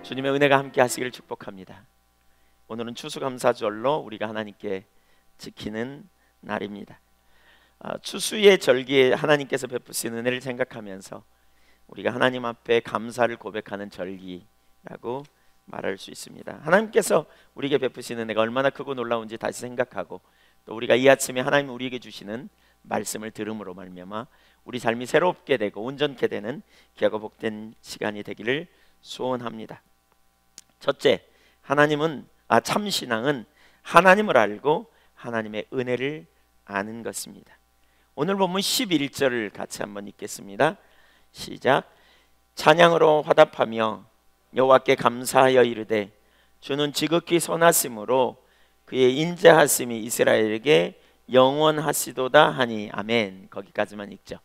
주님의 은혜가 함께 하시기를 축복합니다. 오늘은 추수감사절로 우리가 하나님께 지키는 날입니다. 추수의 절기에 하나님께서 베푸신 은혜를 생각하면서 우리가 하나님 앞에 감사를 고백하는 절기라고 말할 수 있습니다. 하나님께서 우리에게 베푸신 은혜가 얼마나 크고 놀라운지 다시 생각하고, 또 우리가 이 아침에 하나님 우리에게 주시는 말씀을 들음으로 말미암아 우리 삶이 새롭게 되고 온전케 되는 귀하고 복된 시간이 되기를 소원합니다. 첫째, 참신앙은 하나님을 알고 하나님의 은혜를 아는 것입니다. 오늘 본문 11절을 같이 한번 읽겠습니다. 시작. 찬양으로 화답하며 여호와께 감사하여 이르되 주는 지극히 선하심으로 그의 인자하심이 이스라엘에게 영원하시도다 하니 아멘. 거기까지만 읽죠.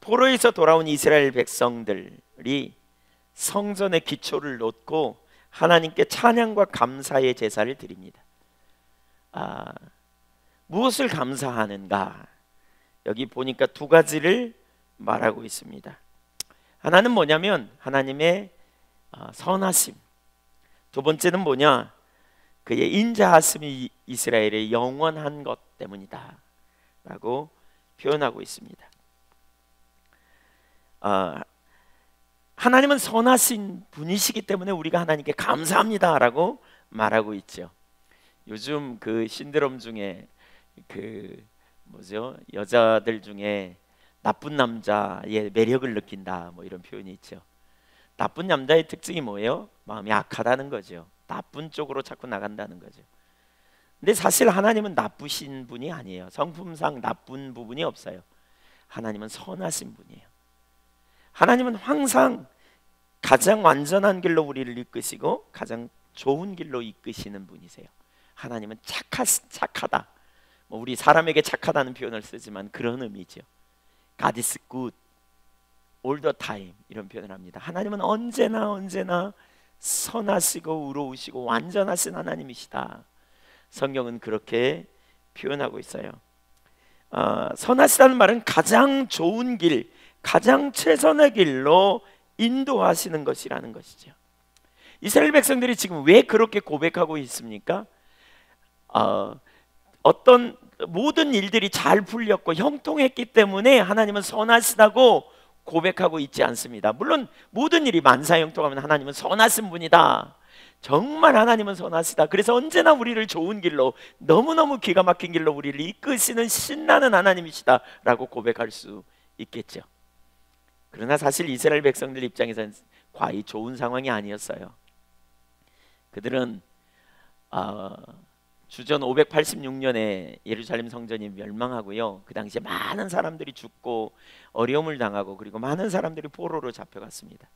포로에서 돌아온 이스라엘 백성들이 성전의 기초를 놓고 하나님께 찬양과 감사의 제사를 드립니다. 무엇을 감사하는가? 여기 보니까 두 가지를 말하고 있습니다. 하나는 뭐냐면 하나님의 선하심, 두 번째는 뭐냐? 그의 인자하심이 이스라엘의 영원한 것 때문이다 라고 표현하고 있습니다. 하나님은 선하신 분이시기 때문에 우리가 하나님께 감사합니다 라고 말하고 있죠. 요즘 그 신드롬 중에 여자들 중에 나쁜 남자의 매력을 느낀다 뭐 이런 표현이 있죠. 나쁜 남자의 특징이 뭐예요? 마음이 악하다는 거죠. 나쁜 쪽으로 자꾸 나간다는 거죠. 근데 사실 하나님은 나쁘신 분이 아니에요. 성품상 나쁜 부분이 없어요. 하나님은 선하신 분이에요. 하나님은 항상 가장 완전한 길로 우리를 이끄시고 가장 좋은 길로 이끄시는 분이세요. 하나님은 착하다. 우리 사람에게 착하다는 표현을 쓰지만 그런 의미죠. God is good all the time 이런 표현을 합니다. 하나님은 언제나 선하시고 의로우시고 완전하신 하나님이시다. 성경은 그렇게 표현하고 있어요. 선하시다는 말은 가장 좋은 길, 가장 최선의 길로 인도하시는 것이라는 것이죠. 이스라엘 백성들이 지금 왜 그렇게 고백하고 있습니까? 어떤 모든 일들이 잘 풀렸고 형통했기 때문에 하나님은 선하시다고 고백하고 있지 않습니다. 물론 모든 일이 만사형통하면 하나님은 선하신 분이다. 정말 하나님은 선하시다. 그래서 언제나 우리를 좋은 길로, 너무너무 기가 막힌 길로 우리를 이끄시는 신나는 하나님이시다 라고 고백할 수 있겠죠. 그러나 사실 이스라엘 백성들 입장에서는 과히 좋은 상황이 아니었어요. 그들은 주전 586년에 예루살렘 성전이 멸망하고요, 그 당시에 많은 사람들이 죽고 어려움을 당하고, 그리고 많은 사람들이 포로로 잡혀갔습니다.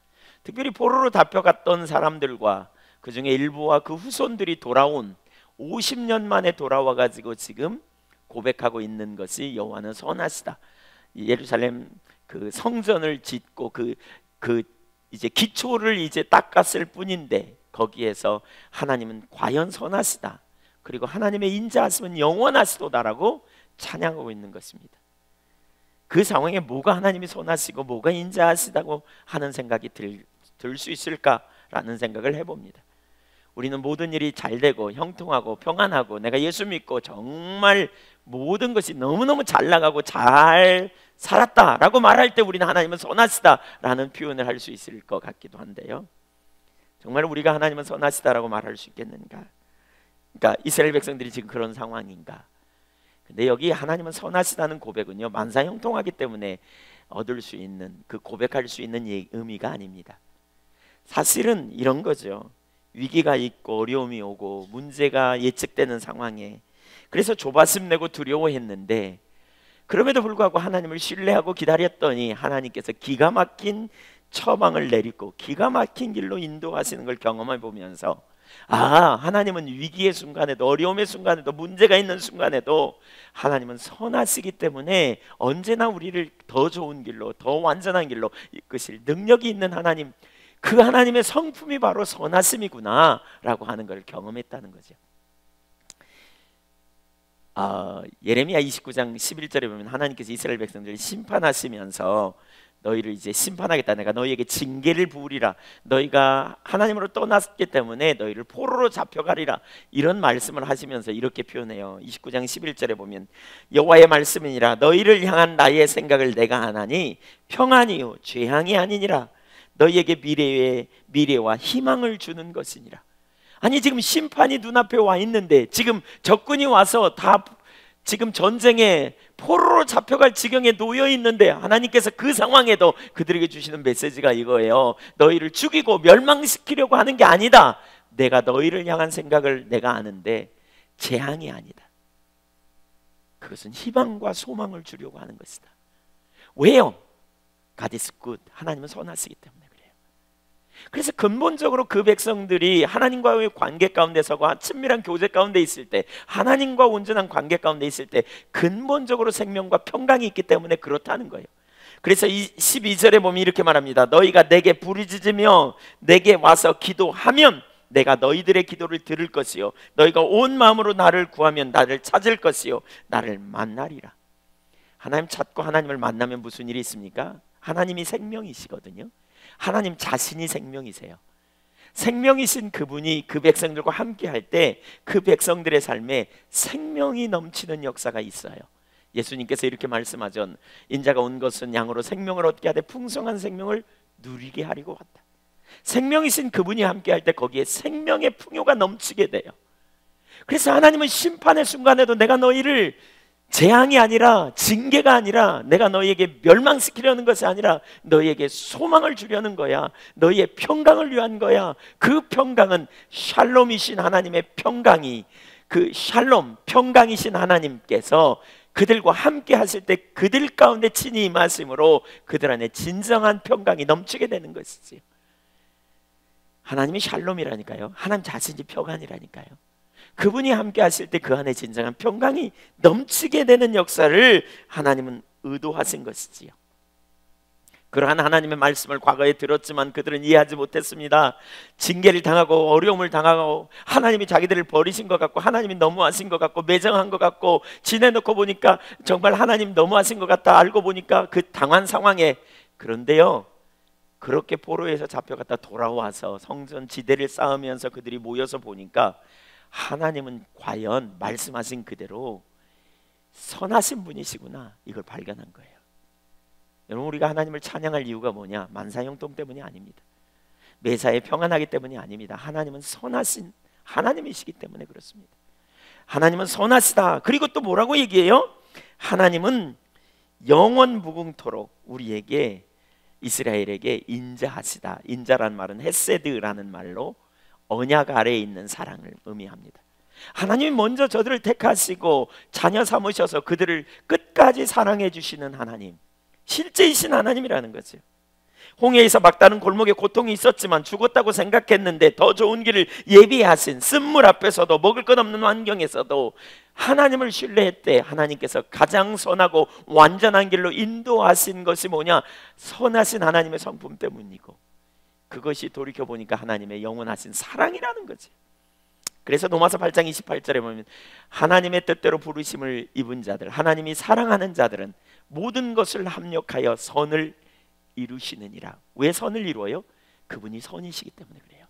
특별히 포로로 잡혀갔던 사람들과 그 중에 일부와 그 후손들이 돌아온 50년 만에 돌아와 가지고 지금 고백하고 있는 것이 여호와는 선하시다. 예루살렘 그 성전을 짓고 이제 기초를 이제 닦았을 뿐인데 거기에서 하나님은 과연 선하시다, 그리고 하나님의 인자하심은 영원하시도다라고 찬양하고 있는 것입니다. 그 상황에 뭐가 하나님이 선하시고 뭐가 인자하시다고 하는 생각이 들 수 있을까라는 생각을 해봅니다. 우리는 모든 일이 잘 되고 형통하고 평안하고 내가 예수 믿고 정말 모든 것이 너무너무 잘 나가고 잘 살았다라고 말할 때 우리는 하나님은 선하시다라는 표현을 할 수 있을 것 같기도 한데요, 정말 우리가 하나님은 선하시다라고 말할 수 있겠는가? 그러니까 이스라엘 백성들이 지금 그런 상황인가? 근데 여기 하나님은 선하시다는 고백은요, 만사형통하기 때문에 얻을 수 있는, 그 고백할 수 있는 의미가 아닙니다. 사실은 이런 거죠. 위기가 있고 어려움이 오고 문제가 예측되는 상황에, 그래서 조바심 내고 두려워했는데 그럼에도 불구하고 하나님을 신뢰하고 기다렸더니 하나님께서 기가 막힌 처방을 내리고 기가 막힌 길로 인도하시는 걸 경험해 보면서, 하나님은 위기의 순간에도, 어려움의 순간에도, 문제가 있는 순간에도 하나님은 선하시기 때문에 언제나 우리를 더 좋은 길로, 더 완전한 길로 이끄실 능력이 있는 하나님, 그 하나님의 성품이 바로 선하심이구나 라고 하는 걸 경험했다는 거죠. 예레미야 29장 11절에 보면 하나님께서 이스라엘 백성들을 심판하시면서 너희를 이제 심판하겠다. 내가 너희에게 징계를 부으리라. 너희가 하나님으로 떠났기 때문에 너희를 포로로 잡혀가리라. 이런 말씀을 하시면서 이렇게 표현해요. 29장 11절에 보면 여호와의 말씀이니라. 너희를 향한 나의 생각을 내가 아나니 평안이요 죄앙이 아니니라. 너희에게 미래와 희망을 주는 것이니라. 아니 지금 심판이 눈앞에 와 있는데, 지금 적군이 와서 다 지금 전쟁에 포로로 잡혀갈 지경에 놓여 있는데, 하나님께서 그 상황에도 그들에게 주시는 메시지가 이거예요. 너희를 죽이고 멸망시키려고 하는 게 아니다. 내가 너희를 향한 생각을 내가 아는데 재앙이 아니다. 그것은 희망과 소망을 주려고 하는 것이다. 왜요? God is good. 하나님은 선하시기 때문에. 그래서 근본적으로 그 백성들이 하나님과의 관계 가운데서가 친밀한 교제 가운데 있을 때, 하나님과 온전한 관계 가운데 있을 때 근본적으로 생명과 평강이 있기 때문에 그렇다는 거예요. 그래서 12절에 보면 이렇게 말합니다. 너희가 내게 부르짖으며 내게 와서 기도하면 내가 너희들의 기도를 들을 것이요 너희가 온 마음으로 나를 구하면 나를 찾을 것이요 나를 만나리라. 하나님 찾고 하나님을 만나면 무슨 일이 있습니까? 하나님이 생명이시거든요. 하나님 자신이 생명이세요. 생명이신 그분이 그 백성들과 함께 할 때 그 백성들의 삶에 생명이 넘치는 역사가 있어요. 예수님께서 이렇게 말씀하죠. 인자가 온 것은 양으로 생명을 얻게 하되 풍성한 생명을 누리게 하려고 왔다. 생명이신 그분이 함께 할 때 거기에 생명의 풍요가 넘치게 돼요. 그래서 하나님은 심판의 순간에도 내가 너희를 재앙이 아니라, 징계가 아니라, 내가 너희에게 멸망시키려는 것이 아니라 너희에게 소망을 주려는 거야. 너희의 평강을 위한 거야. 그 평강은 샬롬이신 하나님의 평강이, 그 샬롬, 평강이신 하나님께서 그들과 함께 하실 때 그들 가운데 친히 임하심으로 그들 안에 진정한 평강이 넘치게 되는 것이지요. 하나님이 샬롬이라니까요. 하나님 자신이 평안이라니까요. 그분이 함께 하실 때 그 안에 진정한 평강이 넘치게 되는 역사를 하나님은 의도하신 것이지요. 그러한 하나님의 말씀을 과거에 들었지만 그들은 이해하지 못했습니다. 징계를 당하고 어려움을 당하고 하나님이 자기들을 버리신 것 같고, 하나님이 너무하신 것 같고, 매정한 것 같고, 지내놓고 보니까 정말 하나님 너무하신 것 같다. 알고 보니까 그 당한 상황에, 그런데요, 그렇게 포로에서 잡혀갔다 돌아와서 성전 지대를 쌓으면서 그들이 모여서 보니까 하나님은 과연 말씀하신 그대로 선하신 분이시구나, 이걸 발견한 거예요. 여러분, 우리가 하나님을 찬양할 이유가 뭐냐? 만사형통 때문이 아닙니다. 매사에 평안하기 때문이 아닙니다. 하나님은 선하신 하나님이시기 때문에 그렇습니다. 하나님은 선하시다. 그리고 또 뭐라고 얘기해요? 하나님은 영원 무궁토록 우리에게, 이스라엘에게 인자하시다. 인자라는 말은 헤세드라는 말로 언약 아래에 있는 사랑을 의미합니다. 하나님이 먼저 저들을 택하시고 자녀 삼으셔서 그들을 끝까지 사랑해 주시는 하나님, 실제이신 하나님이라는 거죠. 홍해에서 막다른 골목에 고통이 있었지만 죽었다고 생각했는데 더 좋은 길을 예비하신, 쓴물 앞에서도 먹을 것 없는 환경에서도 하나님을 신뢰했대. 하나님께서 가장 선하고 완전한 길로 인도하신 것이 뭐냐? 선하신 하나님의 성품 때문이고, 그것이 돌이켜보니까 하나님의 영원하신 사랑이라는 거지. 그래서 로마서 8장 28절에 보면 하나님의 뜻대로 부르심을 입은 자들, 하나님이 사랑하는 자들은 모든 것을 합력하여 선을 이루시느니라. 왜 선을 이루어요? 그분이 선이시기 때문에 그래요.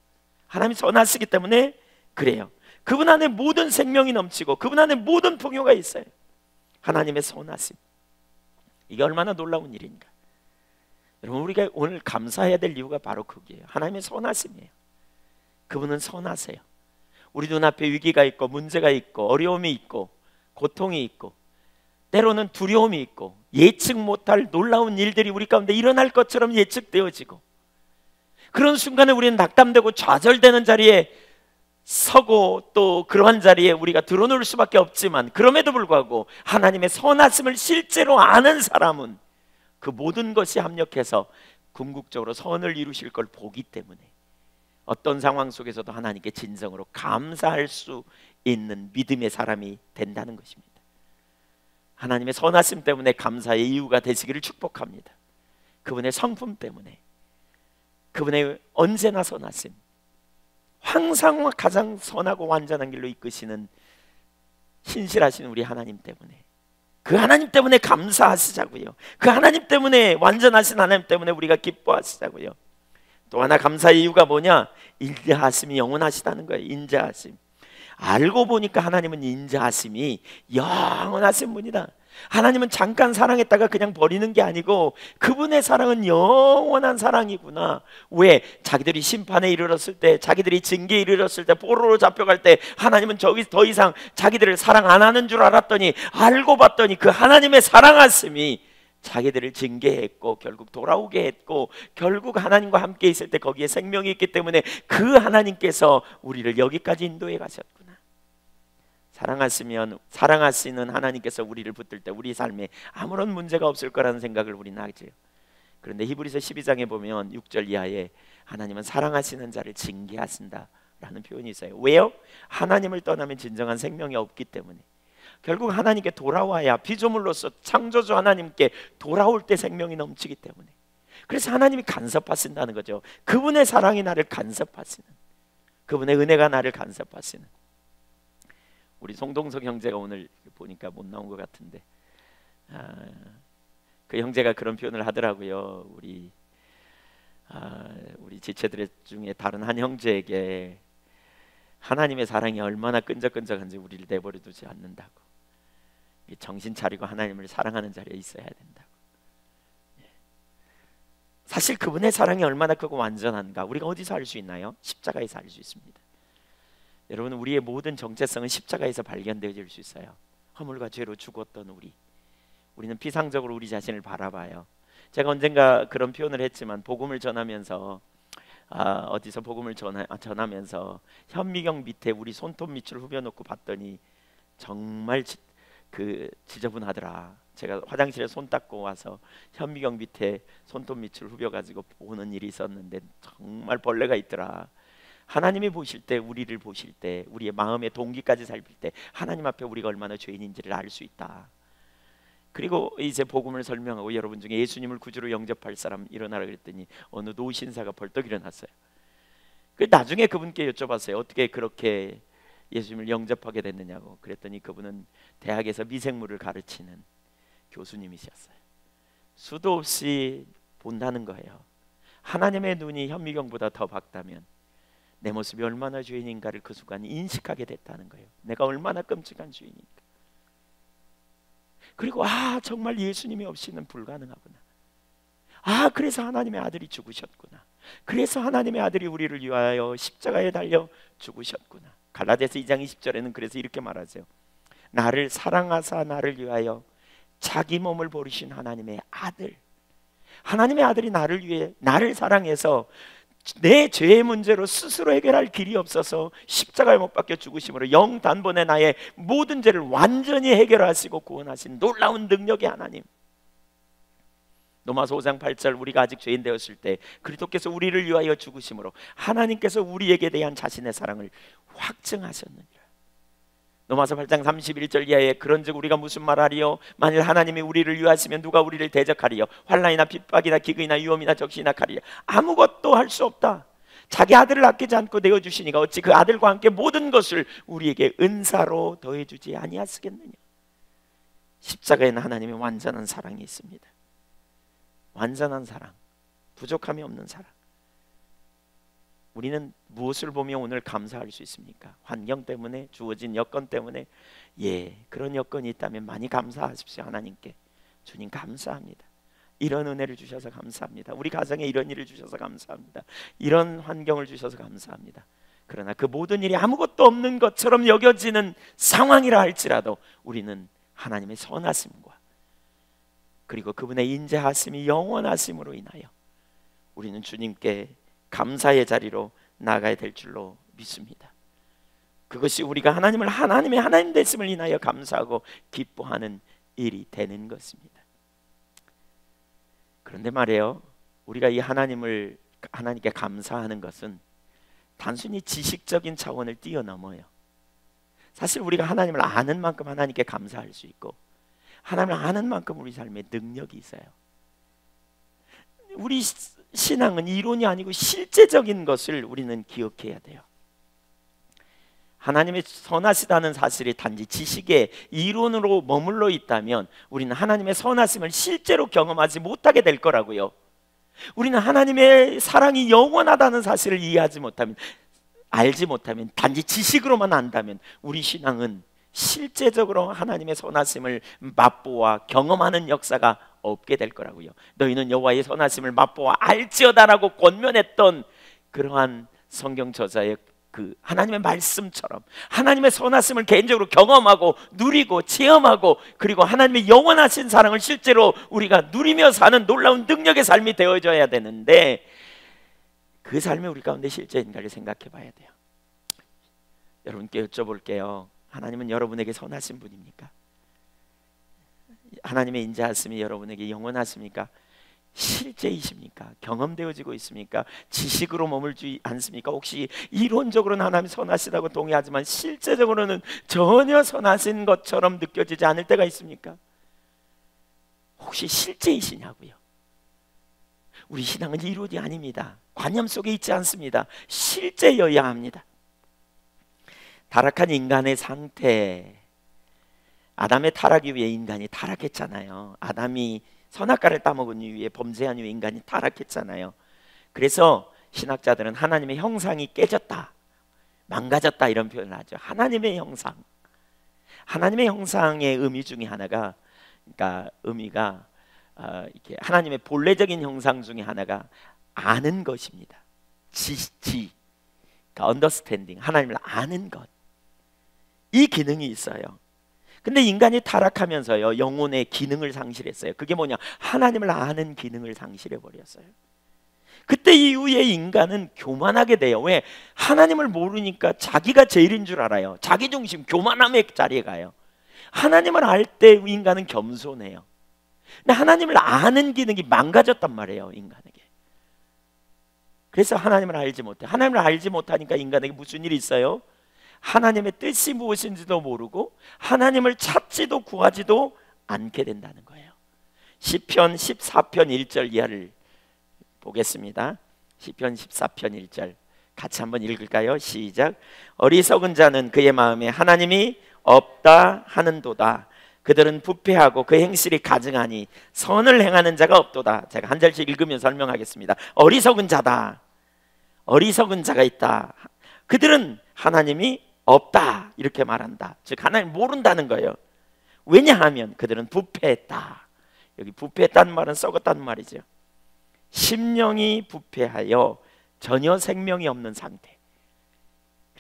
하나님이 선하시기 때문에 그래요. 그분 안에 모든 생명이 넘치고 그분 안에 모든 풍요가 있어요. 하나님의 선하심, 이게 얼마나 놀라운 일인가. 여러분, 우리가 오늘 감사해야 될 이유가 바로 그게요. 하나님의 선하심이에요. 그분은 선하세요. 우리 눈앞에 위기가 있고 문제가 있고 어려움이 있고 고통이 있고 때로는 두려움이 있고 예측 못할 놀라운 일들이 우리 가운데 일어날 것처럼 예측되어지고, 그런 순간에 우리는 낙담되고 좌절되는 자리에 서고 또 그러한 자리에 우리가 드러놓을 수밖에 없지만, 그럼에도 불구하고 하나님의 선하심을 실제로 아는 사람은 그 모든 것이 합력해서 궁극적으로 선을 이루실 걸 보기 때문에 어떤 상황 속에서도 하나님께 진정으로 감사할 수 있는 믿음의 사람이 된다는 것입니다. 하나님의 선하심 때문에 감사의 이유가 되시기를 축복합니다. 그분의 성품 때문에, 그분의 언제나 선하심, 항상 가장 선하고 완전한 길로 이끄시는 신실하신 우리 하나님 때문에 그 하나님 때문에 감사하시자고요. 그 하나님 때문에, 완전하신 하나님 때문에 우리가 기뻐하시자고요. 또 하나 감사의 이유가 뭐냐? 인자하심이 영원하시다는 거예요. 인자하심. 알고 보니까 하나님은 인자하심이 영원하신 분이다. 하나님은 잠깐 사랑했다가 그냥 버리는 게 아니고 그분의 사랑은 영원한 사랑이구나. 왜? 자기들이 심판에 이르렀을 때, 자기들이 징계에 이르렀을 때, 포로로 잡혀갈 때 하나님은 저기 더 이상 자기들을 사랑 안 하는 줄 알았더니 알고 봤더니 그 하나님의 사랑하심이 자기들을 징계했고 결국 돌아오게 했고, 결국 하나님과 함께 있을 때 거기에 생명이 있기 때문에 그 하나님께서 우리를 여기까지 인도해 가셨구나. 사랑하시는 하나님께서 우리를 붙들 때 우리 삶에 아무런 문제가 없을 거라는 생각을 우리는 하죠. 그런데 히브리서 12장에 보면 6절 이하에 하나님은 사랑하시는 자를 징계하신다 라는 표현이 있어요. 왜요? 하나님을 떠나면 진정한 생명이 없기 때문에. 결국 하나님께 돌아와야, 피조물로서 창조주 하나님께 돌아올 때 생명이 넘치기 때문에. 그래서 하나님이 간섭하신다는 거죠. 그분의 사랑이 나를 간섭하시는, 그분의 은혜가 나를 간섭하시는. 우리 송동석 형제가 오늘 보니까 못 나온 것 같은데, 그 형제가 그런 표현을 하더라고요. 우리 지체들 중에 다른 한 형제에게 하나님의 사랑이 얼마나 끈적끈적한지 우리를 내버려 두지 않는다고. 정신 차리고 하나님을 사랑하는 자리에 있어야 된다고. 사실 그분의 사랑이 얼마나 크고 완전한가 우리가 어디서 알 수 있나요? 십자가에서 알 수 있습니다. 여러분, 우리의 모든 정체성은 십자가에서 발견되어질 수 있어요. 허물과 죄로 죽었던 우리는 피상적으로 우리 자신을 바라봐요. 제가 언젠가 그런 표현을 했지만, 복음을 전하면서 어디서 복음을 전하면서 현미경 밑에 우리 손톱 밑을 후벼놓고 봤더니 정말 지저분하더라. 제가 화장실에 손 닦고 와서 현미경 밑에 손톱 밑을 후벼가지고 보는 일이 있었는데 정말 벌레가 있더라. 하나님이 보실 때, 우리를 보실 때, 우리의 마음의 동기까지 살필 때 하나님 앞에 우리가 얼마나 죄인인지를 알 수 있다. 그리고 이제 복음을 설명하고 여러분 중에 예수님을 구주로 영접할 사람 일어나라 그랬더니 어느 노신사가 벌떡 일어났어요. 나중에 그분께 여쭤봤어요. 어떻게 그렇게 예수님을 영접하게 됐느냐고. 그랬더니 그분은 대학에서 미생물을 가르치는 교수님이셨어요. 수도 없이 본다는 거예요. 하나님의 눈이 현미경보다 더 밝다면 내 모습이 얼마나 죄인인가를 그 순간 인식하게 됐다는 거예요. 내가 얼마나 끔찍한 죄인인가. 그리고 정말 예수님이 없이는 불가능하구나. 그래서 하나님의 아들이 죽으셨구나. 그래서 하나님의 아들이 우리를 위하여 십자가에 달려 죽으셨구나. 갈라디아서 2장 20절에는 그래서 이렇게 말하세요. 나를 사랑하사 나를 위하여 자기 몸을 버리신 하나님의 아들. 하나님의 아들이 나를 위해, 나를 사랑해서 내 죄의 문제로 스스로 해결할 길이 없어서 십자가에 못 박혀 죽으심으로 영단번에 나의 모든 죄를 완전히 해결하시고 구원하신 놀라운 능력의 하나님. 로마서 5장 8절, 우리가 아직 죄인 되었을 때 그리스도께서 우리를 위하여 죽으심으로 하나님께서 우리에게 대한 자신의 사랑을 확증하셨느니라. 로마서 8장 31절 이하에 그런즉 우리가 무슨 말하리요? 만일 하나님이 우리를 위하시면 누가 우리를 대적하리요? 환난이나 핍박이나 기근이나 위험이나 적시나 칼이야. 아무것도 할 수 없다. 자기 아들을 아끼지 않고 내어주시니까 어찌 그 아들과 함께 모든 것을 우리에게 은사로 더해주지 아니하시겠느냐. 십자가에는 하나님의 완전한 사랑이 있습니다. 완전한 사랑, 부족함이 없는 사랑. 우리는 무엇을 보며 오늘 감사할 수 있습니까? 환경 때문에, 주어진 여건 때문에. 그런 여건이 있다면 많이 감사하십시오. 하나님께. 주님 감사합니다. 이런 은혜를 주셔서 감사합니다. 우리 가정에 이런 일을 주셔서 감사합니다. 이런 환경을 주셔서 감사합니다. 그러나 그 모든 일이 아무것도 없는 것처럼 여겨지는 상황이라 할지라도 우리는 하나님의 선하심과 그리고 그분의 인자하심이 영원하심으로 인하여 우리는 주님께 감사의 자리로 나아가야 될 줄로 믿습니다. 그것이 우리가 하나님의 하나님 되심을 인하여 감사하고 기뻐하는 일이 되는 것입니다. 그런데 말이에요, 우리가 이 하나님께 감사하는 것은 단순히 지식적인 차원을 뛰어넘어요. 사실 우리가 하나님을 아는 만큼 하나님께 감사할 수 있고, 하나님을 아는 만큼 우리 삶에 능력이 있어요. 우리 신앙은 이론이 아니고 실제적인 것을 우리는 기억해야 돼요. 하나님의 선하시다는 사실이 단지 지식의 이론으로 머물러 있다면 우리는 하나님의 선하심을 실제로 경험하지 못하게 될 거라고요. 우리는 하나님의 사랑이 영원하다는 사실을 이해하지 못하면, 알지 못하면, 단지 지식으로만 안다면 우리 신앙은 실제적으로 하나님의 선하심을 맛보아 경험하는 역사가 없게 될 거라고요. 너희는 여호와의 선하심을 맛보아 알지어다라고 권면했던 그러한 성경 저자의 그 하나님의 말씀처럼 하나님의 선하심을 개인적으로 경험하고 누리고 체험하고, 그리고 하나님의 영원하신 사랑을 실제로 우리가 누리며 사는 놀라운 능력의 삶이 되어져야 되는데, 그 삶이 우리 가운데 실제인가를 생각해 봐야 돼요. 여러분께 여쭤볼게요. 하나님은 여러분에게 선하신 분입니까? 하나님의 인자하심이 여러분에게 영원하십니까? 실제이십니까? 경험되어지고 있습니까? 지식으로 머물지 않습니까? 혹시 이론적으로는 하나님 선하시다고 동의하지만 실제적으로는 전혀 선하신 것처럼 느껴지지 않을 때가 있습니까? 혹시 실제이시냐고요? 우리 신앙은 이론이 아닙니다. 관념 속에 있지 않습니다. 실제여야 합니다. 타락한 인간의 상태, 아담의 타락 이후에 인간이 타락했잖아요. 아담이 선악과를 따먹은 이후에, 범죄한 이후에 인간이 타락했잖아요. 그래서 신학자들은 하나님의 형상이 깨졌다, 망가졌다 이런 표현을 하죠. 하나님의 형상, 하나님의 형상의 의미 중에 하나가, 그러니까 의미가 이렇게 하나님의 본래적인 형상 중에 하나가 아는 것입니다. 그러니까 understanding, 하나님을 아는 것, 이 기능이 있어요. 근데 인간이 타락하면서요, 영혼의 기능을 상실했어요. 그게 뭐냐? 하나님을 아는 기능을 상실해 버렸어요. 그때 이후에 인간은 교만하게 돼요. 왜? 하나님을 모르니까 자기가 제일인 줄 알아요. 자기중심, 교만함의 자리에 가요. 하나님을 알 때 인간은 겸손해요. 근데 하나님을 아는 기능이 망가졌단 말이에요, 인간에게. 그래서 하나님을 알지 못해. 하나님을 알지 못하니까 인간에게 무슨 일이 있어요? 하나님의 뜻이 무엇인지도 모르고 하나님을 찾지도 구하지도 않게 된다는 거예요. 시편 14편 1절 이하를 보겠습니다. 시편 14편 1절 같이 한번 읽을까요? 시작. 어리석은 자는 그의 마음에 하나님이 없다 하는도다. 그들은 부패하고 그 행실이 가증하니 선을 행하는 자가 없도다. 제가 한 절씩 읽으면 설명하겠습니다. 어리석은 자다, 어리석은 자가 있다. 그들은 하나님이 없다 이렇게 말한다. 즉 하나님 모른다는 거예요. 왜냐하면 그들은 부패했다. 여기 부패했다는 말은 썩었다는 말이죠. 심령이 부패하여 전혀 생명이 없는 상태,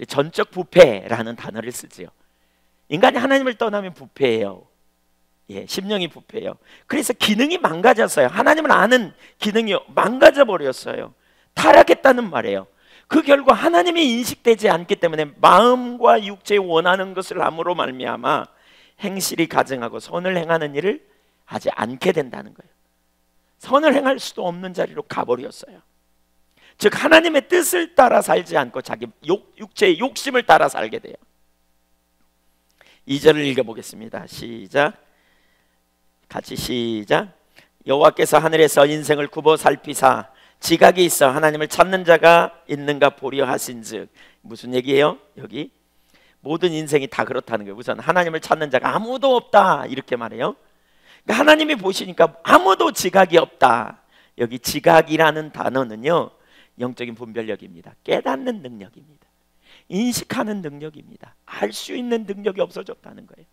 전적 부패라는 단어를 쓰지요. 인간이 하나님을 떠나면 부패해요. 예, 심령이 부패해요. 그래서 기능이 망가졌어요. 하나님을 아는 기능이 망가져 버렸어요. 타락했다는 말이에요. 그 결과 하나님이 인식되지 않기 때문에 마음과 육체에 원하는 것을 함으로 말미암아 행실이 가증하고 선을 행하는 일을 하지 않게 된다는 거예요. 선을 행할 수도 없는 자리로 가버렸어요. 즉 하나님의 뜻을 따라 살지 않고 자기 육체의 욕심을 따라 살게 돼요. 2절을 읽어보겠습니다. 시작. 같이 시작. 여호와께서 하늘에서 인생을 굽어 살피사 지각이 있어 하나님을 찾는 자가 있는가 보려 하신즉. 무슨 얘기예요? 여기 모든 인생이 다 그렇다는 거예요. 우선 하나님을 찾는 자가 아무도 없다 이렇게 말해요. 그러니까 하나님이 보시니까 아무도 지각이 없다. 여기 지각이라는 단어는요, 영적인 분별력입니다. 깨닫는 능력입니다. 인식하는 능력입니다. 알 수 있는 능력이 없어졌다는 거예요.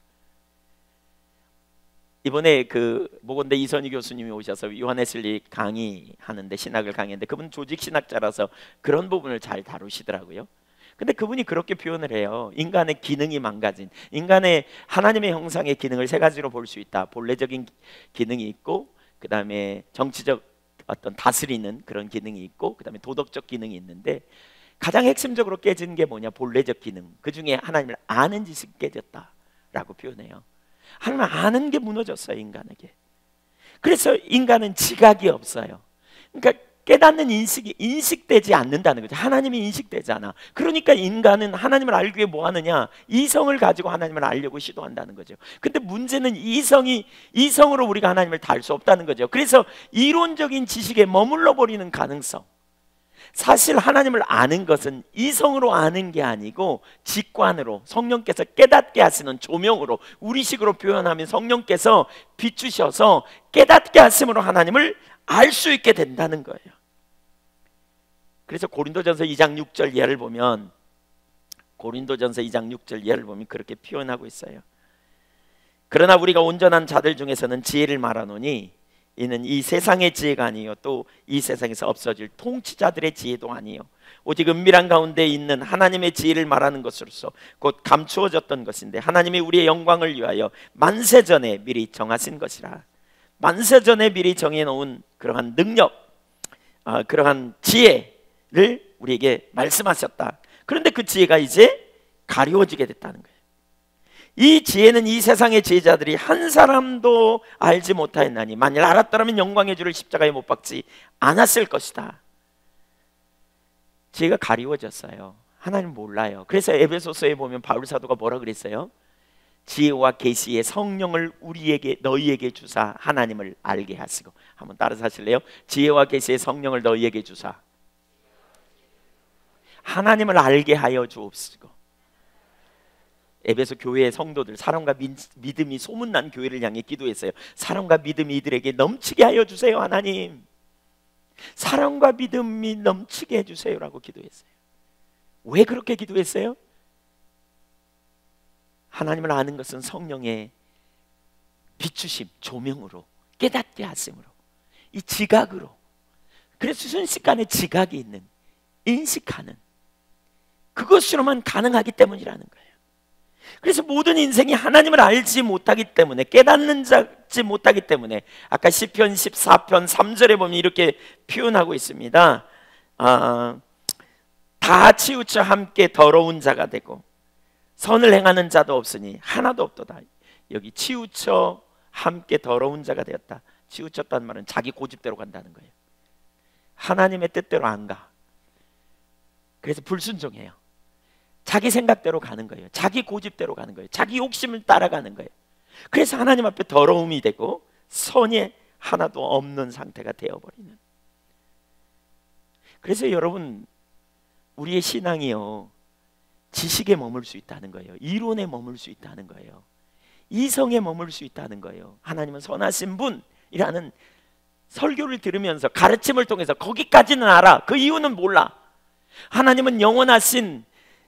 이번에 그 모건대 이선희 교수님이 오셔서 요한웨슬리 강의하는데, 신학을 강의했는데, 그분 조직 신학자라서 그런 부분을 잘 다루시더라고요. 근데 그분이 그렇게 표현을 해요. 인간의 기능이 망가진, 인간의 하나님의 형상의 기능을 세 가지로 볼 수 있다. 본래적인 기능이 있고, 그 다음에 정치적 어떤 다스리는 그런 기능이 있고, 그 다음에 도덕적 기능이 있는데, 가장 핵심적으로 깨진 게 뭐냐? 본래적 기능. 그 중에 하나님을 아는 지식이 깨졌다라고 표현해요. 하나님을 아는 게 무너졌어요, 인간에게. 그래서 인간은 지각이 없어요. 그러니까 깨닫는 인식이 인식되지 않는다는 거죠. 하나님이 인식되지 않아. 그러니까 인간은 하나님을 알기 위해 뭐 하느냐? 이성을 가지고 하나님을 알려고 시도한다는 거죠. 근데 문제는 이성으로 우리가 하나님을 달 수 없다는 거죠. 그래서 이론적인 지식에 머물러 버리는 가능성, 사실 하나님을 아는 것은 이성으로 아는 게 아니고 직관으로, 성령께서 깨닫게 하시는 조명으로, 우리식으로 표현하면 성령께서 비추셔서 깨닫게 하심으로 하나님을 알 수 있게 된다는 거예요. 그래서 고린도전서 2장 6절 예를 보면, 고린도전서 2장 6절 예를 보면 그렇게 표현하고 있어요. 그러나 우리가 온전한 자들 중에서는 지혜를 말하노니 이는 이 세상의 지혜가 아니요 또 이 세상에서 없어질 통치자들의 지혜도 아니요 오직 은밀한 가운데 있는 하나님의 지혜를 말하는 것으로서 곧 감추어졌던 것인데 하나님이 우리의 영광을 위하여 만세전에 미리 정하신 것이라. 만세전에 미리 정해놓은 그러한 능력, 그러한 지혜를 우리에게 말씀하셨다. 그런데 그 지혜가 이제 가리워지게 됐다는 거예요. 이 지혜는 이 세상의 지혜자들이 한 사람도 알지 못하였나니 만일 알았더라면 영광의 주를 십자가에 못 박지 않았을 것이다. 지혜가 가리워졌어요. 하나님 몰라요. 그래서 에베소서에 보면 바울 사도가 뭐라 그랬어요? 지혜와 계시의 성령을 우리에게 너희에게 주사 하나님을 알게 하시고. 한번 따라서 하실래요? 지혜와 계시의 성령을 너희에게 주사 하나님을 알게 하여 주옵시고. 에베소 교회의 성도들, 사랑과 믿음이 소문난 교회를 향해 기도했어요. 사랑과 믿음이 이들에게 넘치게 하여 주세요. 하나님, 사랑과 믿음이 넘치게 해주세요라고 기도했어요. 왜 그렇게 기도했어요? 하나님을 아는 것은 성령의 비추심, 조명으로, 깨닫게 하심으로, 이 지각으로. 그래서 순식간에 지각이 있는, 인식하는, 그것으로만 가능하기 때문이라는 거예요. 그래서 모든 인생이 하나님을 알지 못하기 때문에, 깨닫는 자지 못하기 때문에, 아까 시편 14편 3절에 보면 이렇게 표현하고 있습니다. 다 치우쳐 함께 더러운 자가 되고 선을 행하는 자도 없으니 하나도 없도다. 여기 치우쳐 함께 더러운 자가 되었다. 치우쳤다는 말은 자기 고집대로 간다는 거예요. 하나님의 뜻대로 안 가. 그래서 불순종해요. 자기 생각대로 가는 거예요. 자기 고집대로 가는 거예요. 자기 욕심을 따라가는 거예요. 그래서 하나님 앞에 더러움이 되고 선이 하나도 없는 상태가 되어버리는. 그래서 여러분, 우리의 신앙이요, 지식에 머물 수 있다는 거예요. 이론에 머물 수 있다는 거예요. 이성에 머물 수 있다는 거예요. 하나님은 선하신 분이라는 설교를 들으면서, 가르침을 통해서 거기까지는 알아. 그 이유는 몰라. 하나님은 영원하신,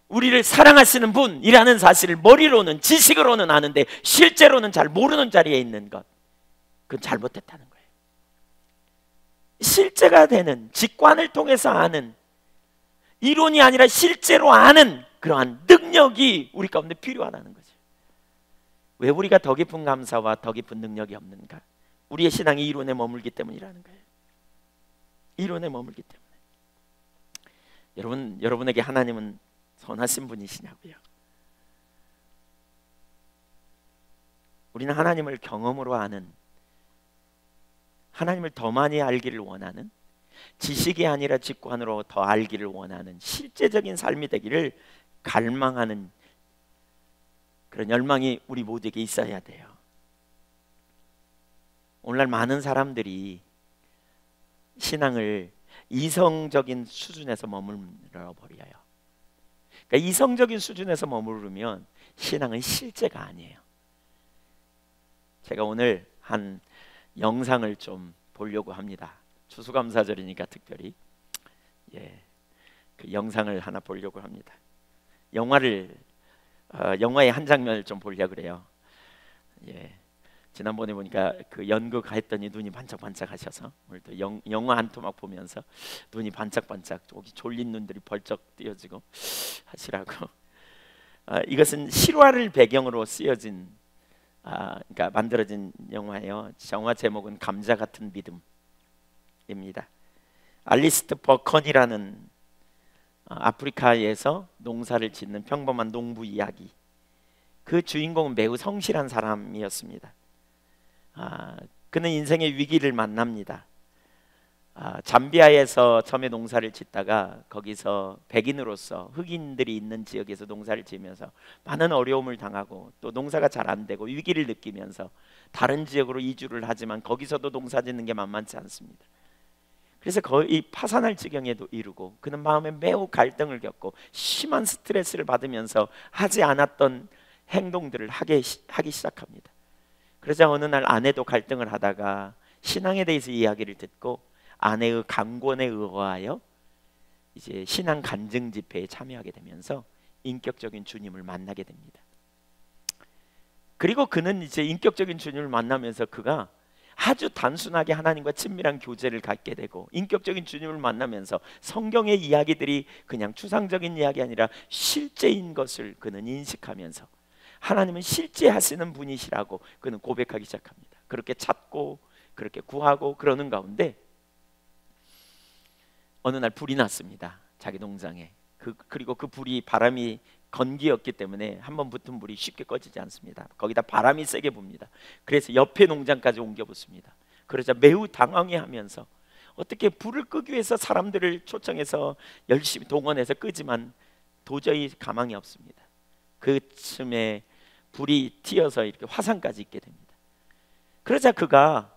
우리를 사랑하시는 분이라는 사실을 머리로는, 지식으로는 아는데 실제로는 잘 모르는 자리에 있는 것, 그건 잘못됐다는 거예요. 실제가 되는, 직관을 통해서 아는, 이론이 아니라 실제로 아는 그러한 능력이 우리 가운데 필요하다는 거죠. 왜 우리가 더 깊은 감사와 더 깊은 능력이 없는가? 우리의 신앙이 이론에 머물기 때문이라는 거예요. 이론에 머물기 때문에. 여러분에게 하나님은 선하신 분이시냐고요? 우리는 하나님을 경험으로 아는, 하나님을 더 많이 알기를 원하는, 지식이 아니라 직관으로 더 알기를 원하는 실제적인 삶이 되기를 갈망하는 그런 열망이 우리 모두에게 있어야 돼요. 오늘날 많은 사람들이 신앙을 이성적인 수준에서 머물러 버려요. 그러니까 이성적인 수준에서 머무르면 신앙은 실제가 아니에요. 제가 오늘 한 영상을 좀 보려고 합니다. 추수감사절이니까 특별히 그 영상을 하나 보려고 합니다. 영화의 한 장면을 좀 보려고 그래요. 지난번에 보니까 그 연극 했더니 눈이 반짝반짝 하셔서 오늘도 영화 한 토막 보면서 눈이 반짝반짝, 저기 졸린 눈들이 벌쩍 띄어지고 하시라고. 이것은 실화를 배경으로 쓰여진, 그러니까 만들어진 영화예요. 영화 제목은 감자 같은 믿음입니다. 알리스트 버컨이라는 아프리카에서 농사를 짓는 평범한 농부 이야기. 그 주인공은 매우 성실한 사람이었습니다. 그는 인생의 위기를 만납니다. 잠비아에서 처음에 농사를 짓다가 거기서 백인으로서 흑인들이 있는 지역에서 농사를 지으면서 많은 어려움을 당하고 또 농사가 잘 안 되고 위기를 느끼면서 다른 지역으로 이주를 하지만 거기서도 농사 짓는 게 만만치 않습니다. 그래서 거의 파산할 지경에도 이르고 그는 마음에 매우 갈등을 겪고 심한 스트레스를 받으면서 하지 않았던 행동들을 하기 시작합니다. 그러자 어느 날 아내도 갈등을 하다가 신앙에 대해서 이야기를 듣고 아내의 강권에 의거하여 이제 신앙 간증 집회에 참여하게 되면서 인격적인 주님을 만나게 됩니다. 그리고 그는 이제 인격적인 주님을 만나면서 그가 아주 단순하게 하나님과 친밀한 교제를 갖게 되고 인격적인 주님을 만나면서 성경의 이야기들이 그냥 추상적인 이야기 아니라 실제인 것을 그는 인식하면서 하나님은 실제 하시는 분이시라고 그는 고백하기 시작합니다. 그렇게 찾고 그렇게 구하고 그러는 가운데 어느 날 불이 났습니다. 자기 농장에. 그리고 그 불이 바람이 건기였기 때문에 한번 붙은 불이 쉽게 꺼지지 않습니다. 거기다 바람이 세게 붑니다. 그래서 옆에 농장까지 옮겨 붙습니다. 그러자 매우 당황해하면서 어떻게 불을 끄기 위해서 사람들을 초청해서 열심히 동원해서 끄지만 도저히 가망이 없습니다. 그 틈에 불이 튀어서 이렇게 화상까지 있게 됩니다. 그러자 그가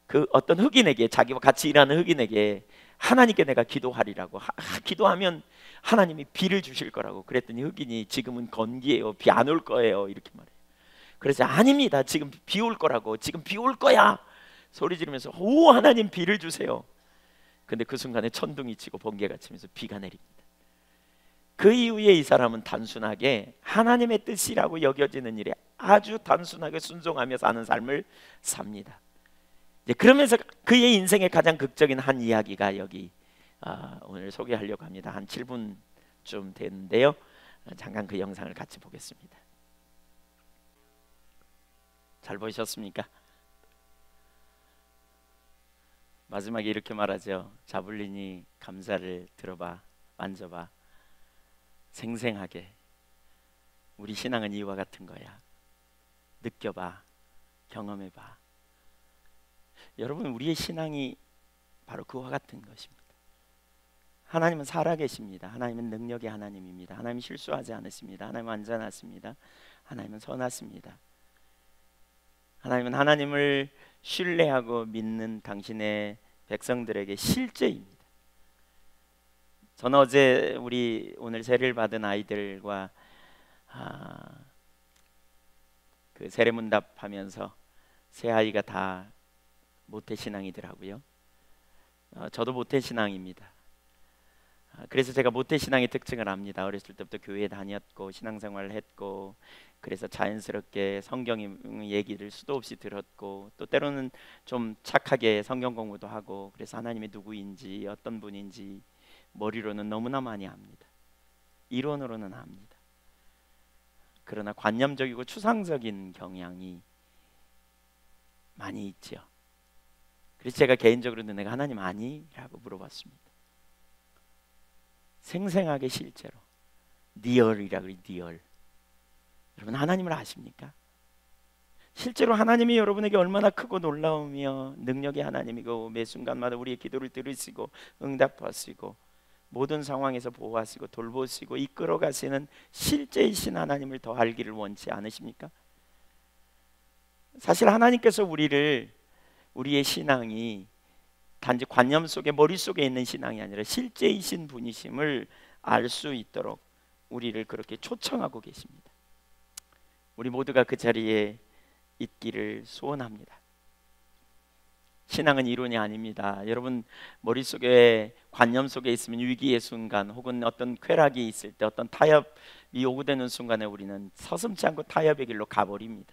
그 어떤 흑인에게, 자기와 같이 일하는 흑인에게 하나님께 내가 기도하리라고, 기도하면 하나님이 비를 주실 거라고 그랬더니 흑인이 지금은 건기예요, 비 안 올 거예요, 이렇게 말해요. 그래서 아닙니다, 지금 비 올 거라고, 지금 비 올 거야 소리 지르면서 오 하나님 비를 주세요. 근데 그 순간에 천둥이 치고 번개가 치면서 비가 내립니다. 그 이후에 이 사람은 단순하게 하나님의 뜻이라고 여겨지는 일에 아주 단순하게 순종하며 사는 삶을 삽니다. 그러면서 그의 인생의 가장 극적인 한 이야기가 여기 오늘 소개하려고 합니다. 한 7분쯤 되는데요. 잠깐 그 영상을 같이 보겠습니다. 잘 보셨습니까? 마지막에 이렇게 말하죠. 자블린이 감사를 들어봐, 만져봐. 생생하게 우리 신앙은 이와 같은 거야. 느껴봐, 경험해봐. 여러분, 우리의 신앙이 바로 그와 같은 것입니다. 하나님은 살아계십니다. 하나님은 능력의 하나님입니다. 하나님은 실수하지 않으십니다. 하나님은 완전하십니다. 하나님은 선하십니다. 하나님은 하나님을 신뢰하고 믿는 당신의 백성들에게 실제입니다. 저는 어제 우리 오늘 세례를 받은 아이들과 그 세례문답하면서 세 아이가 다 모태신앙이더라고요. 저도 모태신앙입니다. 그래서 제가 모태신앙의 특징을 압니다. 어렸을 때부터 교회에 다녔고 신앙생활을 했고, 그래서 자연스럽게 성경 얘기를 수도 없이 들었고, 또 때로는 좀 착하게 성경 공부도 하고, 그래서 하나님이 누구인지 어떤 분인지 머리로는 너무나 많이 압니다. 이론으로는 압니다. 그러나 관념적이고 추상적인 경향이 많이 있죠. 그래서 제가 개인적으로는 내가 하나님 아니? 라고 물어봤습니다. 생생하게 실제로 리얼이라 그래, 리얼. 여러분, 하나님을 아십니까? 실제로 하나님이 여러분에게 얼마나 크고 놀라우며 능력의 하나님이고 매 순간마다 우리의 기도를 들으시고 응답하시고 모든 상황에서 보호하시고 돌보시고 이끌어 가시는 실제이신 하나님을 더 알기를 원치 않으십니까? 사실 하나님께서 우리의 신앙이 단지 관념 속에 머릿속에 있는 신앙이 아니라 실제이신 분이심을 알 수 있도록 우리를 그렇게 초청하고 계십니다. 우리 모두가 그 자리에 있기를 소원합니다. 신앙은 이론이 아닙니다. 여러분, 머릿속에 관념 속에 있으면 위기의 순간 혹은 어떤 쾌락이 있을 때, 어떤 타협이 요구되는 순간에 우리는 서슴지 않고 타협의 길로 가버립니다.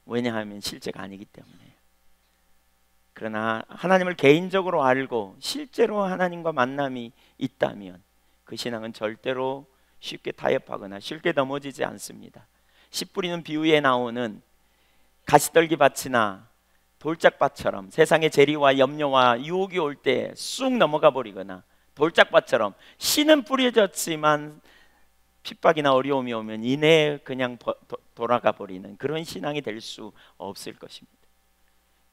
왜냐하면 실제가 아니기 때문에. 그러나 하나님을 개인적으로 알고 실제로 하나님과 만남이 있다면 그 신앙은 절대로 쉽게 타협하거나 쉽게 넘어지지 않습니다. 씨 뿌리는 비유에 나오는 가시떨기 밭이나 돌짝밭처럼 세상의 재리와 염려와 유혹이 올 때 쑥 넘어가 버리거나, 돌짝밭처럼 씨는 뿌려졌지만 핍박이나 어려움이 오면 이내 그냥 돌아가 버리는 그런 신앙이 될 수 없을 것입니다.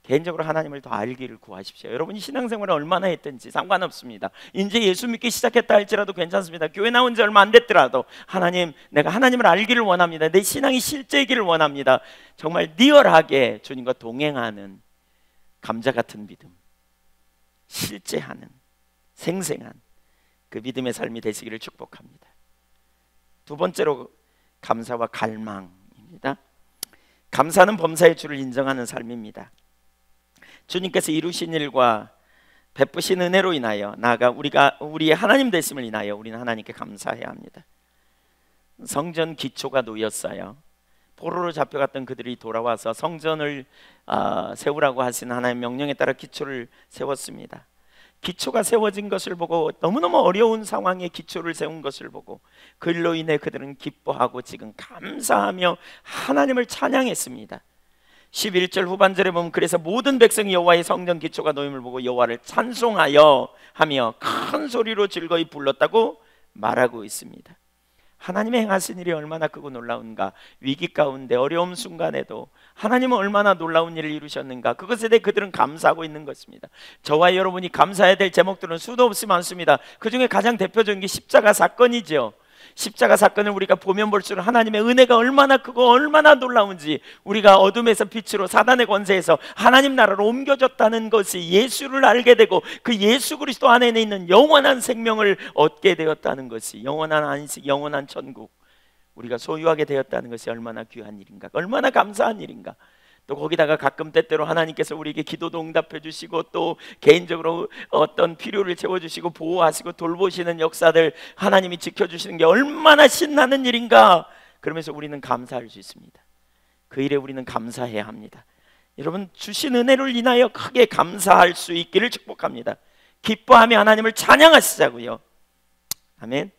개인적으로 하나님을 더 알기를 구하십시오. 여러분이 신앙생활을 얼마나 했든지 상관없습니다. 이제 예수 믿기 시작했다 할지라도 괜찮습니다. 교회 나온 지 얼마 안 됐더라도 하나님, 내가 하나님을 알기를 원합니다. 내 신앙이 실제이기를 원합니다. 정말 리얼하게 주님과 동행하는 감자 같은 믿음, 실제하는 생생한 그 믿음의 삶이 되시기를 축복합니다. 두 번째로 감사와 갈망입니다. 감사는 범사의 주를 인정하는 삶입니다. 주님께서 이루신 일과 베푸신 은혜로 인하여 나아가 우리의 하나님 되심을 인하여 우리는 하나님께 감사해야 합니다. 성전 기초가 놓였어요. 포로로 잡혀갔던 그들이 돌아와서 성전을 세우라고 하신 하나님의 명령에 따라 기초를 세웠습니다. 기초가 세워진 것을 보고, 너무너무 어려운 상황에 기초를 세운 것을 보고 그 일로 인해 그들은 기뻐하고 지금 감사하며 하나님을 찬양했습니다. 11절 후반절에 보면 그래서 모든 백성이 여호와의 성전 기초가 놓임을 보고 여호와를 찬송하여 하며 큰 소리로 즐거이 불렀다고 말하고 있습니다. 하나님의 행하신 일이 얼마나 크고 놀라운가. 위기 가운데 어려움 순간에도 하나님은 얼마나 놀라운 일을 이루셨는가. 그것에 대해 그들은 감사하고 있는 것입니다. 저와 여러분이 감사해야 될 제목들은 수도 없이 많습니다. 그 중에 가장 대표적인 게 십자가 사건이죠. 십자가 사건을 우리가 보면 볼수록 하나님의 은혜가 얼마나 크고 얼마나 놀라운지, 우리가 어둠에서 빛으로 사단의 권세에서 하나님 나라로 옮겨졌다는 것이 예수를 알게 되고 그 예수 그리스도 안에 있는 영원한 생명을 얻게 되었다는 것이, 영원한 안식, 영원한 천국 우리가 소유하게 되었다는 것이 얼마나 귀한 일인가, 얼마나 감사한 일인가. 또 거기다가 가끔 때때로 하나님께서 우리에게 기도도 응답해 주시고 또 개인적으로 어떤 필요를 채워주시고 보호하시고 돌보시는 역사들 하나님이 지켜주시는 게 얼마나 신나는 일인가. 그러면서 우리는 감사할 수 있습니다. 그 일에 우리는 감사해야 합니다. 여러분, 주신 은혜를 인하여 크게 감사할 수 있기를 축복합니다. 기뻐하며 하나님을 찬양하시자고요. 아멘.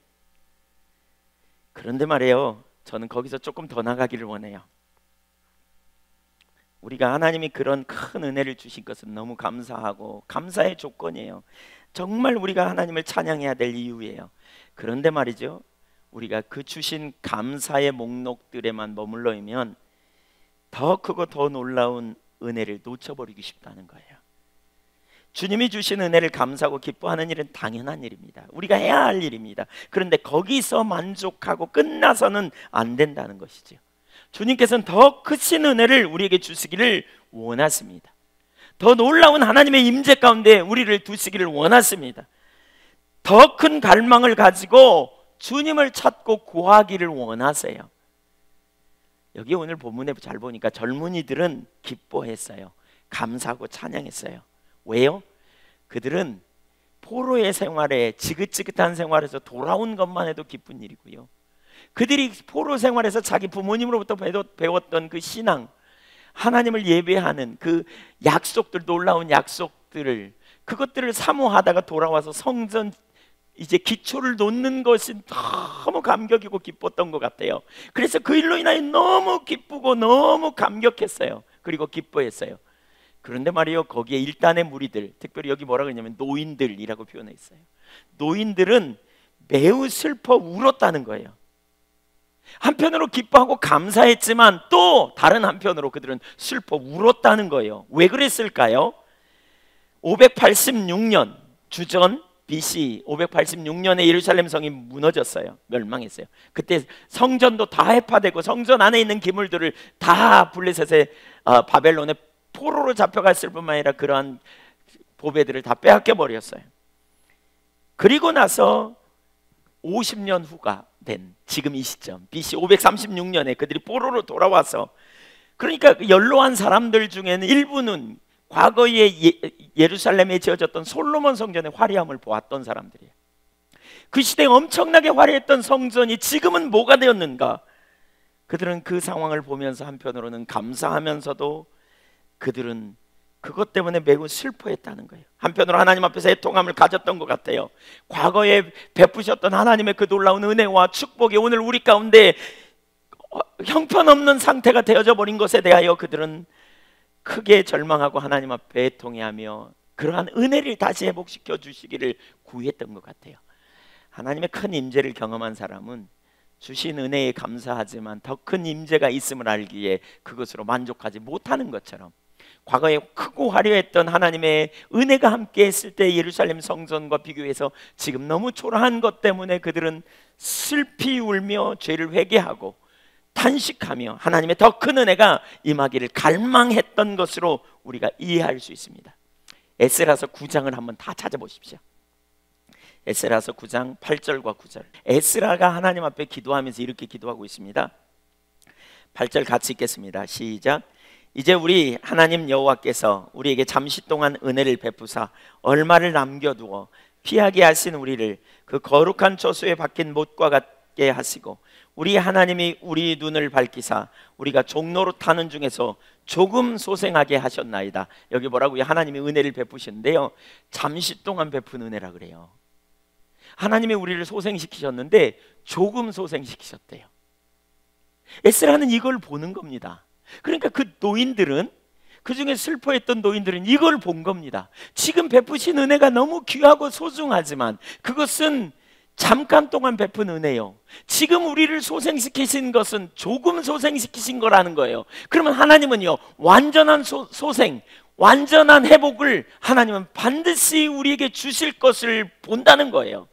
그런데 말이에요, 저는 거기서 조금 더 나가기를 원해요. 우리가 하나님이 그런 큰 은혜를 주신 것은 너무 감사하고 감사의 조건이에요. 정말 우리가 하나님을 찬양해야 될 이유예요. 그런데 말이죠, 우리가 그 주신 감사의 목록들에만 머물러 있면 더 크고 더 놀라운 은혜를 놓쳐버리기 쉽다는 거예요. 주님이 주신 은혜를 감사하고 기뻐하는 일은 당연한 일입니다. 우리가 해야 할 일입니다. 그런데 거기서 만족하고 끝나서는 안 된다는 것이죠. 주님께서는 더 크신 은혜를 우리에게 주시기를 원하십니다. 더 놀라운 하나님의 임재 가운데 우리를 두시기를 원하십니다. 더 큰 갈망을 가지고 주님을 찾고 구하기를 원하세요. 여기 오늘 본문에 잘 보니까 젊은이들은 기뻐했어요. 감사하고 찬양했어요. 왜요? 그들은 포로의 생활에, 지긋지긋한 생활에서 돌아온 것만 해도 기쁜 일이고요, 그들이 포로 생활에서 자기 부모님으로부터 배웠던 그 신앙, 하나님을 예배하는 그 약속들, 놀라운 약속들을, 그것들을 사모하다가 돌아와서 성전 이제 기초를 놓는 것이 너무 감격이고 기뻤던 것 같아요. 그래서 그 일로 인하여 너무 기쁘고 너무 감격했어요. 그리고 기뻐했어요. 그런데 말이요, 거기에 일단의 무리들, 특별히 여기 뭐라고 했냐면 노인들이라고 표현했어요. 노인들은 매우 슬퍼 울었다는 거예요. 한편으로 기뻐하고 감사했지만 또 다른 한편으로 그들은 슬퍼 울었다는 거예요. 왜 그랬을까요? 586년 주전 BC 586년에 예루살렘 성이 무너졌어요. 멸망했어요. 그때 성전도 다 해파되고 성전 안에 있는 기물들을 다 블레셋의 바벨론의 포로로 잡혀갔을 뿐만 아니라 그러한 보배들을 다 빼앗겨 버렸어요. 그리고 나서 50년 후가 된 지금 이 시점, BC 536년에 그들이 포로로 돌아와서, 그러니까 연로한 사람들 중에는 일부는 과거에 예루살렘에 지어졌던 솔로몬 성전의 화려함을 보았던 사람들이에요. 그 시대에 엄청나게 화려했던 성전이 지금은 뭐가 되었는가. 그들은 그 상황을 보면서 한편으로는 감사하면서도 그들은 그것 때문에 매우 슬퍼했다는 거예요. 한편으로 하나님 앞에서 애통함을 가졌던 것 같아요. 과거에 베푸셨던 하나님의 그 놀라운 은혜와 축복이 오늘 우리 가운데 형편없는 상태가 되어져 버린 것에 대하여 그들은 크게 절망하고 하나님 앞에 애통해하며 그러한 은혜를 다시 회복시켜 주시기를 구했던 것 같아요. 하나님의 큰 임재를 경험한 사람은 주신 은혜에 감사하지만 더 큰 임재가 있음을 알기에 그것으로 만족하지 못하는 것처럼, 과거에 크고 화려했던 하나님의 은혜가 함께 했을 때 예루살렘 성전과 비교해서 지금 너무 초라한 것 때문에 그들은 슬피 울며 죄를 회개하고 탄식하며 하나님의 더 큰 은혜가 임하기를 갈망했던 것으로 우리가 이해할 수 있습니다. 에스라서 9장을 한번 다 찾아보십시오. 에스라서 9장 8절과 9절. 에스라가 하나님 앞에 기도하면서 이렇게 기도하고 있습니다. 8절 같이 읽겠습니다. 시작. 이제 우리 하나님 여호와께서 우리에게 잠시 동안 은혜를 베푸사 얼마를 남겨두어 피하게 하신 우리를 그 거룩한 처소에 박힌 못과 같게 하시고 우리 하나님이 우리 눈을 밝히사 우리가 종로로 타는 중에서 조금 소생하게 하셨나이다. 여기 뭐라고요? 하나님이 은혜를 베푸시는데요, 잠시 동안 베푼 은혜라 그래요. 하나님이 우리를 소생시키셨는데 조금 소생시키셨대요. 에스라는 이걸 보는 겁니다. 그러니까 그 노인들은, 그 중에 슬퍼했던 노인들은 이걸 본 겁니다. 지금 베푸신 은혜가 너무 귀하고 소중하지만 그것은 잠깐 동안 베푼 은혜요, 지금 우리를 소생시키신 것은 조금 소생시키신 거라는 거예요. 그러면 하나님은요, 완전한 소생, 완전한 회복을 하나님은 반드시 우리에게 주실 것을 본다는 거예요.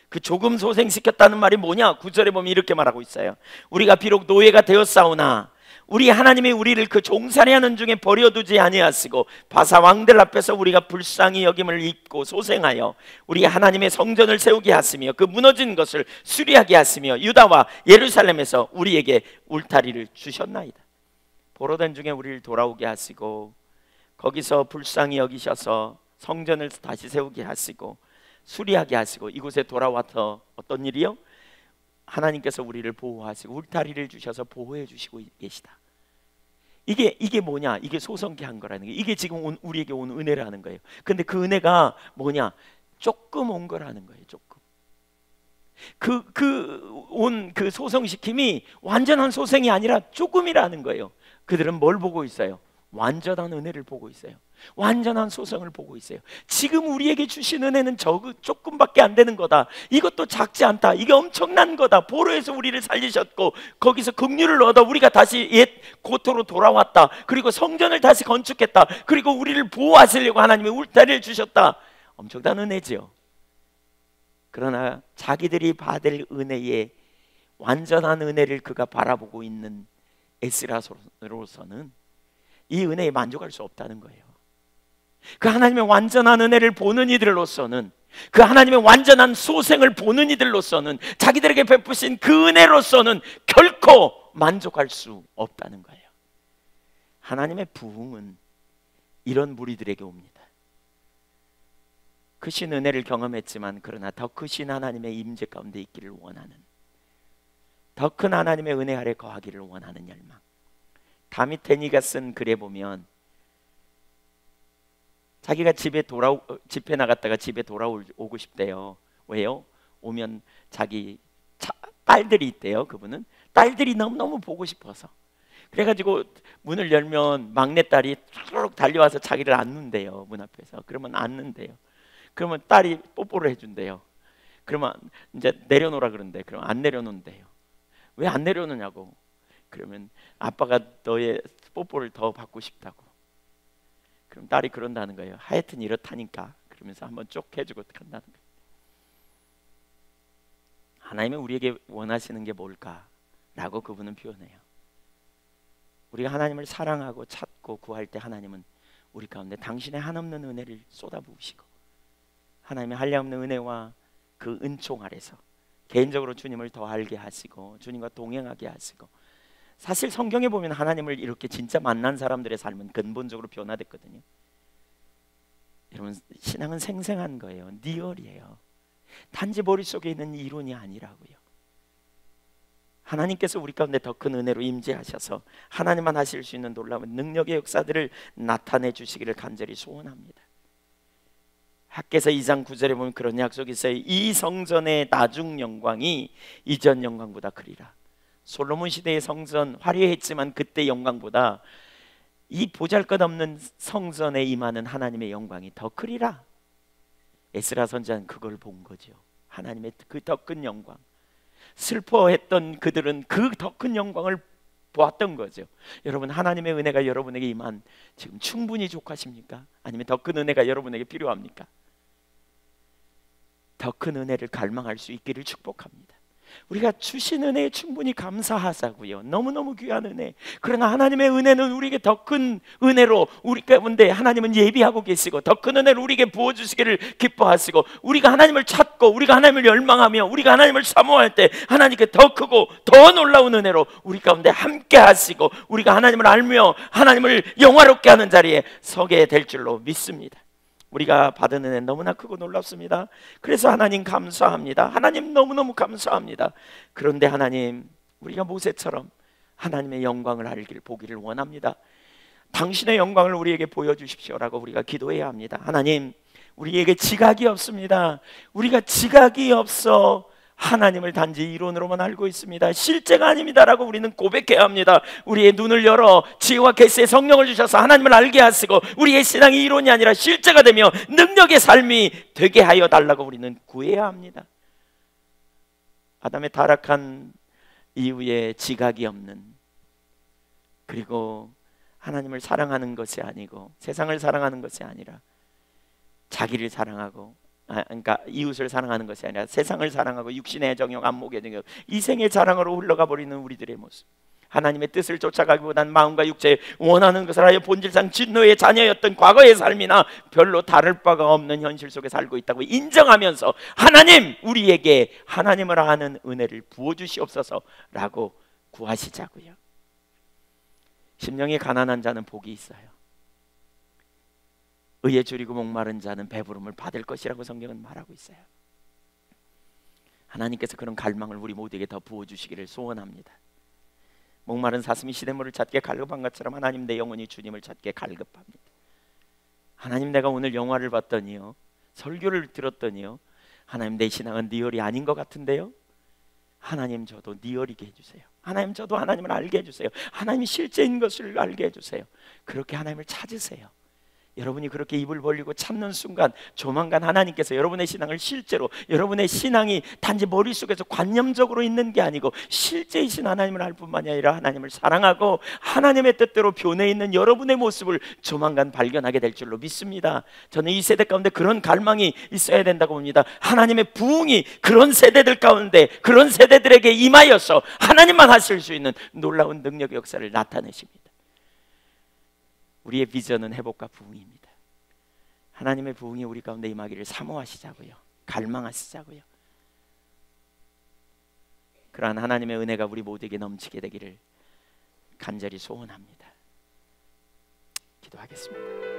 그 조금 소생시켰다는 말이 뭐냐? 9절에 보면 이렇게 말하고 있어요. 우리가 비록 노예가 되었사오나 우리 하나님이 우리를 그 종살이하는 중에 버려두지 아니하시고 바사 왕들 앞에서 우리가 불쌍히 여김을 입고 소생하여 우리 하나님의 성전을 세우게 하시며 그 무너진 것을 수리하게 하시며 유다와 예루살렘에서 우리에게 울타리를 주셨나이다. 보로된 중에 우리를 돌아오게 하시고 거기서 불쌍히 여기셔서 성전을 다시 세우게 하시고 수리하게 하시고 이곳에 돌아와서 어떤 일이요? 하나님께서 우리를 보호하시고 울타리를 주셔서 보호해 주시고 계시다. 이게 뭐냐? 이게 소성케 한 거라는 거예요. 이게 지금 우리에게 온 은혜라는 거예요. 근데 그 은혜가 뭐냐? 조금 온 거라는 거예요. 조금. 그 소성시킴이 완전한 소생이 아니라 조금이라는 거예요. 그들은 뭘 보고 있어요? 완전한 은혜를 보고 있어요. 완전한 소성을 보고 있어요. 지금 우리에게 주신 은혜는 조금밖에 안 되는 거다. 이것도 작지 않다. 이게 엄청난 거다. 보로에서 우리를 살리셨고 거기서 긍휼을 얻어 우리가 다시 옛 고토로 돌아왔다. 그리고 성전을 다시 건축했다. 그리고 우리를 보호하시려고 하나님이 울타리를 주셨다. 엄청난 은혜지요. 그러나 자기들이 받을 은혜에 완전한 은혜를 그가 바라보고 있는 에스라로서는 이 은혜에 만족할 수 없다는 거예요. 그 하나님의 완전한 은혜를 보는 이들로서는, 그 하나님의 완전한 소생을 보는 이들로서는, 자기들에게 베푸신 그 은혜로서는 결코 만족할 수 없다는 거예요. 하나님의 부흥은 이런 무리들에게 옵니다. 크신 은혜를 경험했지만 그러나 더 크신 하나님의 임재 가운데 있기를 원하는, 더 큰 하나님의 은혜 아래 거하기를 원하는 열망. 다윗 데니가 쓴 글에 보면 자기가 집에 나갔다가 집에 돌아오고 싶대요. 왜요? 오면 자기 딸들이 있대요. 그분은 딸들이 너무너무 보고 싶어서. 그래가지고 문을 열면 막내딸이 쭉 달려와서 자기를 안는데요. 문 앞에서. 그러면 안는데요. 그러면 딸이 뽀뽀를 해준대요. 그러면 이제 내려놓으라 그러는데 그럼 안 내려놓는데요. 왜 안 내려놓냐고. 그러면 아빠가 너의 뽀뽀를 더 받고 싶다고. 그럼 딸이 그런다는 거예요. 하여튼 이렇다니까. 그러면서 한번 쭉 해주고 간다는 거예요. 하나님이 우리에게 원하시는 게 뭘까라고 그분은 표현해요. 우리가 하나님을 사랑하고 찾고 구할 때 하나님은 우리 가운데 당신의 한없는 은혜를 쏟아부으시고 하나님의 한량없는 은혜와 그 은총 아래서 개인적으로 주님을 더 알게 하시고 주님과 동행하게 하시고, 사실 성경에 보면 하나님을 이렇게 진짜 만난 사람들의 삶은 근본적으로 변화됐거든요. 여러분, 신앙은 생생한 거예요. 리얼이에요. 단지 머릿속에 있는 이론이 아니라고요. 하나님께서 우리 가운데 더 큰 은혜로 임재하셔서 하나님만 하실 수 있는 놀라운 능력의 역사들을 나타내 주시기를 간절히 소원합니다. 학개서 2장 9절에 보면 그런 약속이 있어요. 이 성전의 나중 영광이 이전 영광보다 크리라. 솔로몬 시대의 성전 화려했지만 그때 영광보다 이 보잘것없는 성전에 임하는 하나님의 영광이 더 크리라. 에스라 선지자는 그걸 본 거죠. 하나님의 그 더 큰 영광. 슬퍼했던 그들은 그 더 큰 영광을 보았던 거죠. 여러분, 하나님의 은혜가 여러분에게 임한 지금 충분히 족하십니까? 아니면 더 큰 은혜가 여러분에게 필요합니까? 더 큰 은혜를 갈망할 수 있기를 축복합니다. 우리가 주신 은혜에 충분히 감사하자고요. 너무너무 귀한 은혜. 그러나 하나님의 은혜는 우리에게 더 큰 은혜로 우리 가운데 하나님은 예비하고 계시고, 더 큰 은혜를 우리에게 부어주시기를 기뻐하시고, 우리가 하나님을 찾고 우리가 하나님을 열망하며 우리가 하나님을 사모할 때 하나님께 더 크고 더 놀라운 은혜로 우리 가운데 함께 하시고, 우리가 하나님을 알며 하나님을 영화롭게 하는 자리에 서게 될 줄로 믿습니다. 우리가 받은 은혜 너무나 크고 놀랍습니다. 그래서 하나님 감사합니다. 하나님 너무너무 감사합니다. 그런데 하나님, 우리가 모세처럼 하나님의 영광을 알기를 보기를 원합니다. 당신의 영광을 우리에게 보여주십시오라고 우리가 기도해야 합니다. 하나님, 우리에게 지각이 없습니다. 우리가 지각이 없어 하나님을 단지 이론으로만 알고 있습니다. 실제가 아닙니다라고 우리는 고백해야 합니다. 우리의 눈을 열어 지혜와 계시의 성령을 주셔서 하나님을 알게 하시고, 우리의 신앙이 이론이 아니라 실제가 되며 능력의 삶이 되게 하여 달라고 우리는 구해야 합니다. 아담의 타락한 이후에 지각이 없는, 그리고 하나님을 사랑하는 것이 아니고 세상을 사랑하는 것이 아니라 자기를 사랑하고, 그러니까 이웃을 사랑하는 것이 아니라 세상을 사랑하고 육신의 정욕, 안목의 정욕, 이생의 자랑으로 흘러가 버리는 우리들의 모습. 하나님의 뜻을 쫓아가기보단 마음과 육체에 원하는 것을 하여 본질상 진노의 자녀였던 과거의 삶이나 별로 다를 바가 없는 현실 속에 살고 있다고 인정하면서, 하나님, 우리에게 하나님을 아는 은혜를 부어주시옵소서라고 구하시자고요. 심령이 가난한 자는 복이 있어요. 의에 줄이고 목마른 자는 배부름을 받을 것이라고 성경은 말하고 있어요. 하나님께서 그런 갈망을 우리 모두에게 더 부어주시기를 소원합니다. 목마른 사슴이 시냇물을 찾기에 갈급한 것처럼 하나님, 내 영혼이 주님을 찾기에 갈급합니다. 하나님, 내가 오늘 영화를 봤더니요, 설교를 들었더니요, 하나님, 내 신앙은 리얼이 아닌 것 같은데요, 하나님, 저도 리얼이게 해주세요. 하나님, 저도 하나님을 알게 해주세요. 하나님이 실제인 것을 알게 해주세요. 그렇게 하나님을 찾으세요. 여러분이 그렇게 입을 벌리고 찾는 순간, 조만간 하나님께서 여러분의 신앙을 실제로, 여러분의 신앙이 단지 머릿속에서 관념적으로 있는 게 아니고 실제이신 하나님을 알 뿐만이 아니라 하나님을 사랑하고 하나님의 뜻대로 변해 있는 여러분의 모습을 조만간 발견하게 될 줄로 믿습니다. 저는 이 세대 가운데 그런 갈망이 있어야 된다고 봅니다. 하나님의 부흥이 그런 세대들 가운데, 그런 세대들에게 임하여서 하나님만 하실 수 있는 놀라운 능력의 역사를 나타내십니다. 우리의 비전은 회복과 부흥입니다. 하나님의 부흥이 우리 가운데 임하기를 사모하시자고요. 갈망하시자고요. 그러한 하나님의 은혜가 우리 모두에게 넘치게 되기를 간절히 소원합니다. 기도하겠습니다.